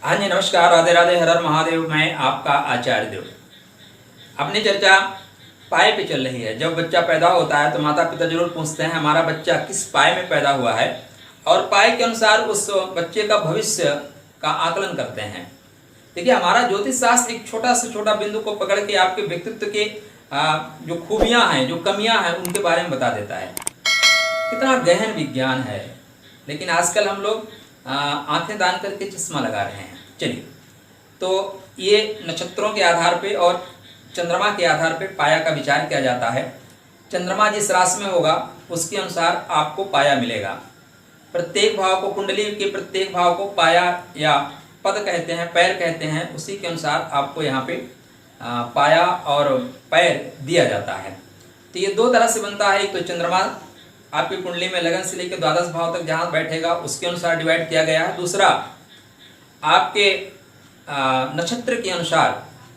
हाँ जी, नमस्कार, राधे राधे, हर हर महादेव। मैं आपका आचार्य देव। अपनी चर्चा पाए पे चल रही है। जब बच्चा पैदा होता है तो माता पिता जरूर पूछते हैं हमारा बच्चा किस पाए में पैदा हुआ है, और पाए के अनुसार उस बच्चे का भविष्य का आकलन करते हैं। देखिए, हमारा ज्योतिष शास्त्र एक छोटा से छोटा बिंदु को पकड़ के आपके व्यक्तित्व के जो खूबियां हैं, जो कमियां हैं, उनके बारे में बता देता है। कितना गहन विज्ञान है। लेकिन आजकल हम लोग आंखें दान करके चश्मा लगा रहे हैं। चलिए, तो ये नक्षत्रों के आधार पे और चंद्रमा के आधार पे पाया का विचार किया जाता है। चंद्रमा जिस राशि में होगा उसके अनुसार आपको पाया मिलेगा। प्रत्येक भाव को, कुंडली के प्रत्येक भाव को पाया या पद कहते हैं, पैर कहते हैं। उसी के अनुसार आपको यहाँ पे पाया और पैर दिया जाता है। तो ये दो तरह से बनता है। एक तो चंद्रमा आपकी कुंडली में लगन से लेकर द्वादश भाव तक जहाँ बैठेगा उसके अनुसार डिवाइड किया गया है। दूसरा, आपके नक्षत्र के अनुसार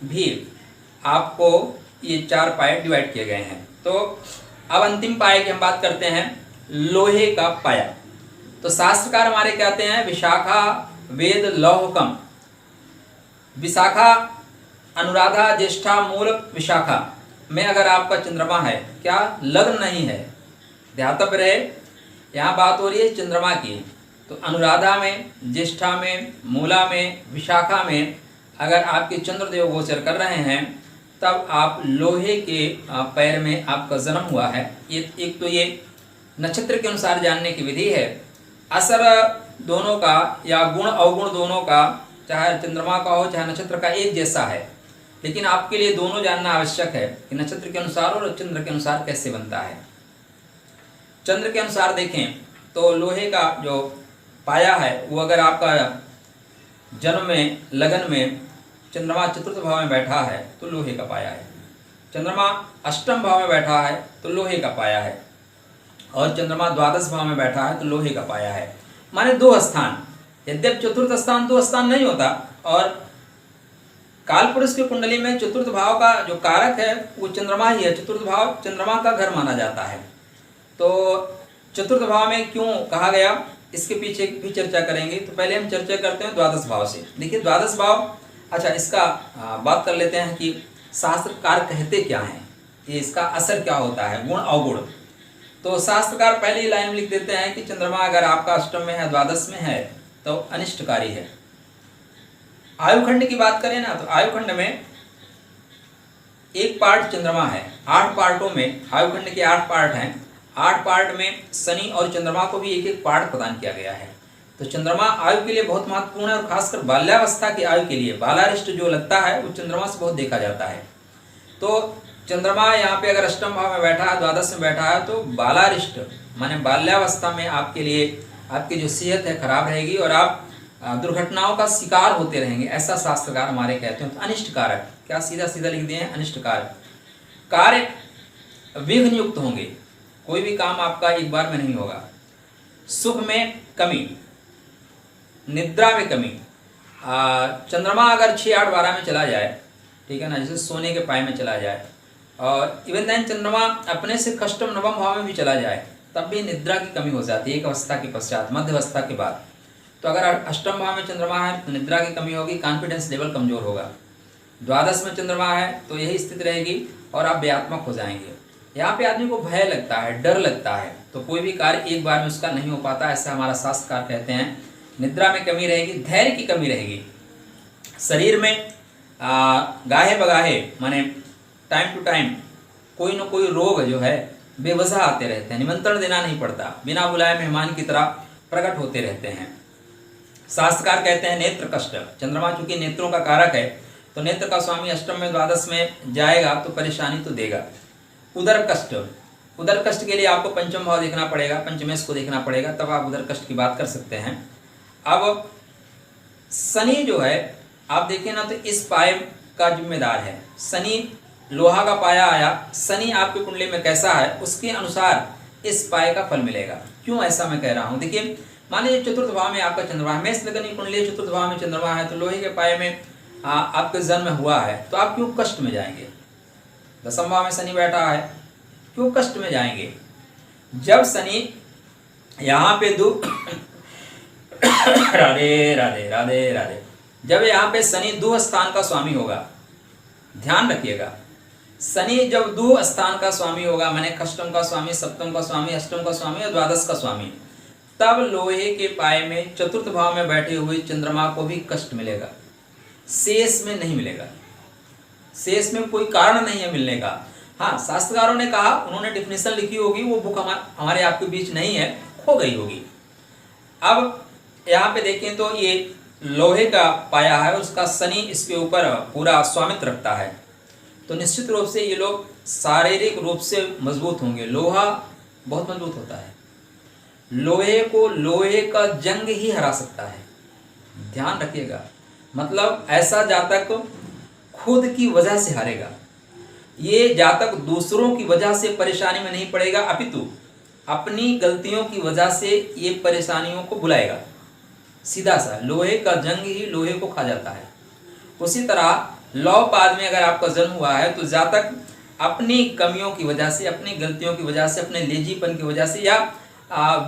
भी आपको ये 4 पाए डिवाइड किए गए हैं। तो अब अंतिम पाए की हम बात करते हैं, लोहे का पाया। तो शास्त्रकार हमारे कहते हैं विशाखा वेद लौहकम। विशाखा, अनुराधा, ज्येष्ठा, मूल, विशाखा में अगर आपका चंद्रमा है, क्या लग्न नहीं है, ध्यातव्य रहे, यहाँ बात हो रही है चंद्रमा की। तो अनुराधा में, ज्येष्ठा में, मूला में, विशाखा में अगर आपके चंद्रदेव गोचर कर रहे हैं तब आप लोहे के पैर में आपका जन्म हुआ है। ये एक तो ये नक्षत्र के अनुसार जानने की विधि है। असर दोनों का या गुण अवगुण दोनों का, चाहे चंद्रमा का हो चाहे नक्षत्र का, एक जैसा है। लेकिन आपके लिए दोनों जानना आवश्यक है कि नक्षत्र के अनुसार और चंद्र के अनुसार कैसे बनता है। चंद्र के अनुसार देखें तो लोहे का जो पाया है वो अगर आपका जन्म में, लगन में चंद्रमा चतुर्थ भाव में बैठा है तो लोहे का पाया है। चंद्रमा अष्टम भाव में बैठा है तो लोहे का पाया है। और चंद्रमा द्वादश भाव में बैठा है तो लोहे का पाया है। माने 2 स्थान, यद्यप चतुर्थ स्थान 2 स्थान नहीं होता। और कालपुरुष की कुंडली में चतुर्थ भाव का जो कारक है वो चंद्रमा ही है। चतुर्थ भाव चंद्रमा का घर माना जाता है। तो चतुर्थ भाव में क्यों कहा गया, इसके पीछे भी चर्चा करेंगे। तो पहले हम चर्चा करते हैं द्वादश भाव से। देखिए, द्वादश भाव, अच्छा इसका बात कर लेते हैं कि शास्त्रकार कहते क्या हैं, ये इसका असर क्या होता है, गुण अवगुण। तो शास्त्रकार पहले ही लाइन में लिख देते हैं कि चंद्रमा अगर आपका अष्टम में है, द्वादश में है तो अनिष्टकारी है। आयुखंड की बात करें ना, तो आयुखंड में एक पार्ट चंद्रमा है। 8 पार्टों में, आयुखंड के 8 पार्ट हैं। 8 पार्ट में शनि और चंद्रमा को भी एक एक पार्ट प्रदान किया गया है। तो चंद्रमा आयु के लिए बहुत महत्वपूर्ण है, और खासकर बाल्यावस्था की आयु के लिए बालारिष्ट जो लगता है वो चंद्रमा से बहुत देखा जाता है। तो चंद्रमा यहाँ पे अगर अष्टम भाव में बैठा है, द्वादश में बैठा है, तो बालारिष्ट माने बाल्यावस्था में आपके लिए आपकी जो सेहत है खराब रहेगी और आप दुर्घटनाओं का शिकार होते रहेंगे, ऐसा शास्त्रकार हमारे कहते हैं। तो अनिष्ट कारक, क्या सीधा सीधा लिख दिए हैं, अनिष्ट कारक। कार्य विघ्न युक्त होंगे, कोई भी काम आपका एक बार में नहीं होगा। सुख में कमी, निद्रा में कमी। चंद्रमा अगर 6, 8, 12 में चला जाए, ठीक है ना, जैसे सोने के पाए में चला जाए, और इवन देन चंद्रमा अपने से कष्टम नवम भाव में भी चला जाए, तब भी निद्रा की कमी हो जाती है एक अवस्था के पश्चात, मध्य अवस्था के बाद। तो अगर अष्टम भाव में चंद्रमा है तो निद्रा की कमी होगी, कॉन्फिडेंस लेवल कमजोर होगा। द्वादश में चंद्रमा है तो यही स्थिति रहेगी और आप व्यात्मक हो जाएंगे। यहाँ पे आदमी को भय लगता है, डर लगता है, तो कोई भी कार्य एक बार में उसका नहीं हो पाता, ऐसा हमारा शास्त्रकार कहते हैं। निद्रा में कमी रहेगी, धैर्य की कमी रहेगी। शरीर में गाहे बगाहे माने टाइम टू टाइम कोई न कोई रोग जो है बेवजह आते रहते हैं, निमंत्रण देना नहीं पड़ता, बिना बुलाए मेहमान की तरह प्रकट होते रहते हैं। शास्त्रकार कहते हैं नेत्र कष्ट, चंद्रमा चूंकि नेत्रों का कारक है तो नेत्र का स्वामी अष्टम में द्वादश में जाएगा तो परेशानी तो देगा। उदर कष्ट, उदर कष्ट के लिए आपको पंचम भाव देखना पड़ेगा, पंचमेश को देखना पड़ेगा, तब आप उदर कष्ट की बात कर सकते हैं। अब शनि जो है आप देखें ना, तो इस पाए का जिम्मेदार है। शनि लोहा का पाया आया, शनि आपकी कुंडली में कैसा है उसके अनुसार इस पाए का फल मिलेगा। क्यों ऐसा मैं कह रहा हूँ, देखिए मान लीजिए चतुर्थ भाव में आपका चंद्रमा है, मेष लगन की कुंडली चतुर्थ भाव में चंद्रमा है, तो लोहे के पाए में आपका जन्म हुआ है, तो आप क्यों कष्ट में जाएंगे। दसम भाव में शनि बैठा है, क्यों कष्ट में जाएंगे। जब शनि यहाँ पे दुख राधे राधे राधे राधे, जब यहाँ पे शनि दूह स्थान का स्वामी होगा, ध्यान रखिएगा, शनि जब दूह स्थान का स्वामी होगा, माने कष्टम का स्वामी, सप्तम का स्वामी, अष्टम का स्वामी और द्वादश का स्वामी, तब लोहे के पाए में चतुर्थ भाव में बैठे हुए चंद्रमा को भी कष्ट मिलेगा, शेष में नहीं मिलेगा। शेष में कोई कारण नहीं है मिलने का। हाँ, शास्त्रकारों ने कहा, उन्होंने डिफिनेशन लिखी होगी, वो बुक हमारे आपके बीच नहीं है, खो गई होगी। अब यहाँ पे देखें तो ये लोहे का पाया है, उसका शनि इसके ऊपर पूरा स्वामित्व रखता है, तो निश्चित रूप से ये लोग शारीरिक रूप से मजबूत होंगे। लोहा बहुत मजबूत होता है, लोहे को लोहे का जंग ही हरा सकता है, ध्यान रखिएगा। मतलब ऐसा जातक खुद की वजह से हारेगा, ये जातक दूसरों की वजह से परेशानी में नहीं पड़ेगा, अपितु अपनी गलतियों की वजह से ये परेशानियों को बुलाएगा। सीधा सा लोहे का जंग ही लोहे को खा जाता है। उसी तरह लौ पाद में अगर आपका जन्म हुआ है तो जातक अपनी कमियों की वजह से, अपनी गलतियों की वजह से, अपने लेजीपन की वजह से, या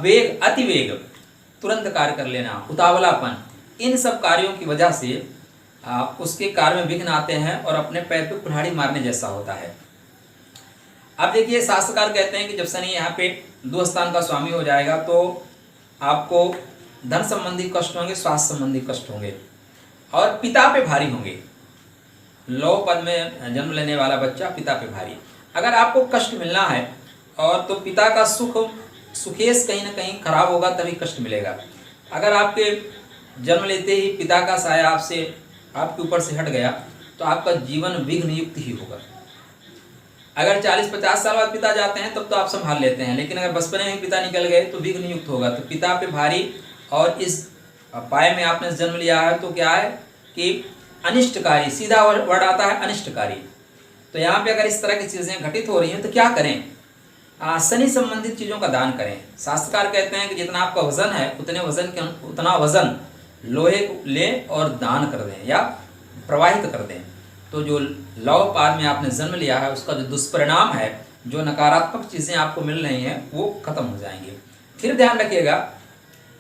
वेग, अतिवेग, तुरंत कार्य कर लेना, उतावलापन, इन सब कार्यों की वजह से उसके कार्य में विघ्न आते हैं और अपने पैर पे कुल्हाड़ी मारने जैसा होता है। अब देखिए, शास्त्रकार कहते हैं कि जब शनि यहाँ पे दो स्थान का स्वामी हो जाएगा तो आपको धन संबंधी कष्ट होंगे, स्वास्थ्य संबंधी कष्ट होंगे और पिता पे भारी होंगे। लौ पद में जन्म लेने वाला बच्चा पिता पे भारी। अगर आपको कष्ट मिलना है और तो पिता का सुखेश कहीं ना कहीं खराब होगा, तभी कष्ट मिलेगा। अगर आपके जन्म लेते ही पिता का साया आपके ऊपर से हट गया तो आपका जीवन विघ्न युक्त ही होगा। अगर 40-50 साल बाद पिता जाते हैं तब तो आप संभाल लेते हैं, लेकिन अगर बचपन में ही पिता निकल गए तो विघ्न युक्त होगा। तो पिता पे भारी, और इस पाए में आपने जन्म लिया है तो क्या है कि अनिष्टकारी, सीधा वर्ड आता है अनिष्टकारी। तो यहाँ पे अगर इस तरह की चीज़ें घटित हो रही हैं तो क्या करें? शनि संबंधित चीज़ों का दान करें। शास्त्रकार कहते हैं कि जितना आपका वजन है उतना वजन लोहे को लें और दान कर दें या प्रवाहित कर दें। तो जो लौ पाद में आपने जन्म लिया है उसका जो दुष्परिणाम है, जो नकारात्मक चीज़ें आपको मिल रही हैं, वो खत्म हो जाएंगी। फिर ध्यान रखिएगा,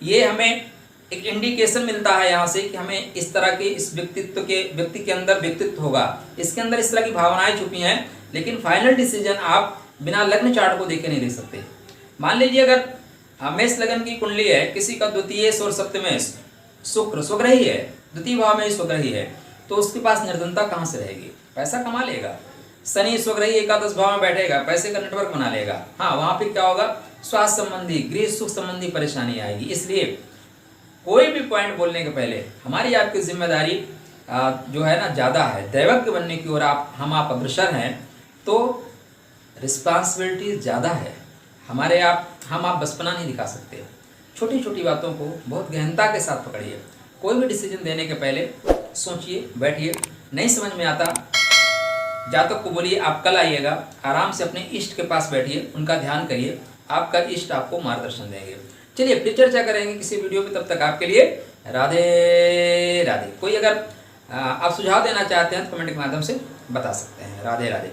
ये हमें एक इंडिकेशन मिलता है यहाँ से कि हमें इस तरह के इस व्यक्ति के अंदर व्यक्तित्व होगा, इसके अंदर इस तरह की भावनाएं छुपी हैं, लेकिन फाइनल डिसीजन आप बिना लग्न चार्ट को देखे नहीं ले सकते। मान लीजिए अगर मेष लगन की कुंडली है, किसी का द्वितीय और सप्तमेश शुक्र स्वग्रही है, द्वितीय भाव में स्वग्रही है, तो उसके पास निर्धनता कहाँ से रहेगी? पैसा कमा लेगा। शनि स्वग्रही एकादश भाव में बैठेगा, पैसे का नेटवर्क बना लेगा। हाँ, वहाँ पे क्या होगा? स्वास्थ्य संबंधी, गृह सुख संबंधी परेशानी आएगी। इसलिए कोई भी पॉइंट बोलने के पहले हमारी आपकी जिम्मेदारी जो है ना ज़्यादा है, दैवज्ञ बनने की ओर हम आप अग्रसर हैं, तो रिस्पॉन्सिबिलिटी ज़्यादा है। हम आप बचपना नहीं दिखा सकते। छोटी छोटी बातों को बहुत गहनता के साथ पकड़िए। कोई भी डिसीजन देने के पहले सोचिए, बैठिए। नहीं समझ में आता, जातक को बोलिए आप कल आइएगा, आराम से अपने इष्ट के पास बैठिए, उनका ध्यान करिए, आपका इष्ट आपको मार्गदर्शन देंगे। चलिए फिर चर्चा करेंगे किसी वीडियो में, तब तक आपके लिए राधे राधे। कोई अगर आप सुझाव देना चाहते हैं तो कमेंट के माध्यम से बता सकते हैं। राधे राधे।